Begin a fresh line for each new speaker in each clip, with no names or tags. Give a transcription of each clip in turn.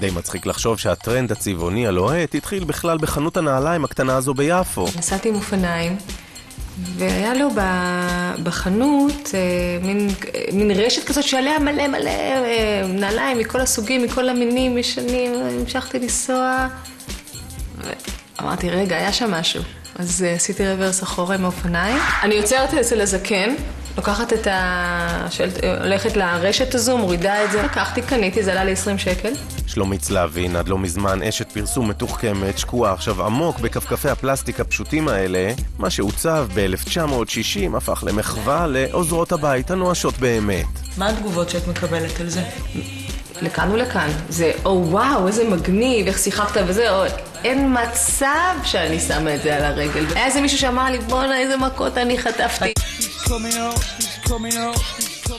די מצחיק לחשוב שהטרנד הצבעוני הלוהט התחיל בכלל בחנות הנעליים הקטנה הזו ביפו.
נסעתי עם אופניים, והיה לו בחנות מין רשת כזאת שעליה מלא נעליים מכל הסוגים, מכל המינים, ישנים. המשכתי לנסוע, ואמרתי, רגע, היה שם משהו. אז עשיתי רוורס אחורה עם האופניים. אני יוצרת אצל הזקן, לוקחת הולכת לרשת הזו, מורידה את זה. לקחתי, קניתי, זה עלה לי 20 שקל.
שלומית סלבין, עד לא מזמן אשת פרסום מתוחכמת, שקועה עכשיו עמוק בכפכפי הפלסטיק הפשוטים האלה. מה שהוצב ב-1960 הפך למחווה לעוזרות הבית הנואשות באמת.
מה התגובות שאת מקבלת על זה?
לכאן ולכאן. זה, וואו, איזה מגניב, איך שיחקת וזה, אין מצב שאני שמה את זה על הרגל. היה איזה מישהו שאמר לי, בואנה, איזה מכות אני חטפתי.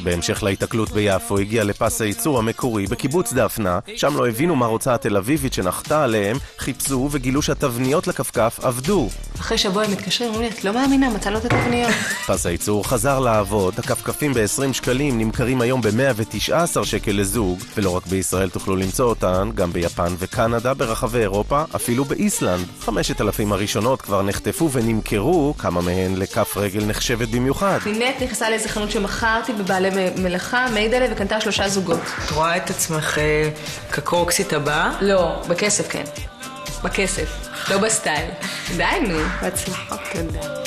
בהמשך להתקלות ביפו הגיע לפס הייצור המקורי בקיבוץ דפנה, שם לא הבינו מה רוצה התל אביבית שנחתה עליהם, חיפשו וגילו שהתבניות לכפכף עבדו.
אחרי שבוע הם מתקשרים, אומרים לי, את לא מאמינה, מצא לו את התבניות.
פס הייצור חזר לעבוד, הכפכפים ב-20 שקלים נמכרים היום ב-119 שקל לזוג, ולא רק בישראל תוכלו למצוא אותן, גם ביפן וקנדה, ברחבי אירופה, אפילו באיסלנד. 5,000 הראשונות כבר נחטפו ונמכרו, כמה מהן לכף רגל נחשבת במיוחד.
נינט נכנסה לאיזה חנות שמכרתי בבעלי מלאכה, מיידלה, וקנתה 3 זוגות.
את רואה את עצמך כקרוקסית הבאה?
לא, בכסף כן. בכסף, לא בסטייל. די נו, בהצלחות, תודה.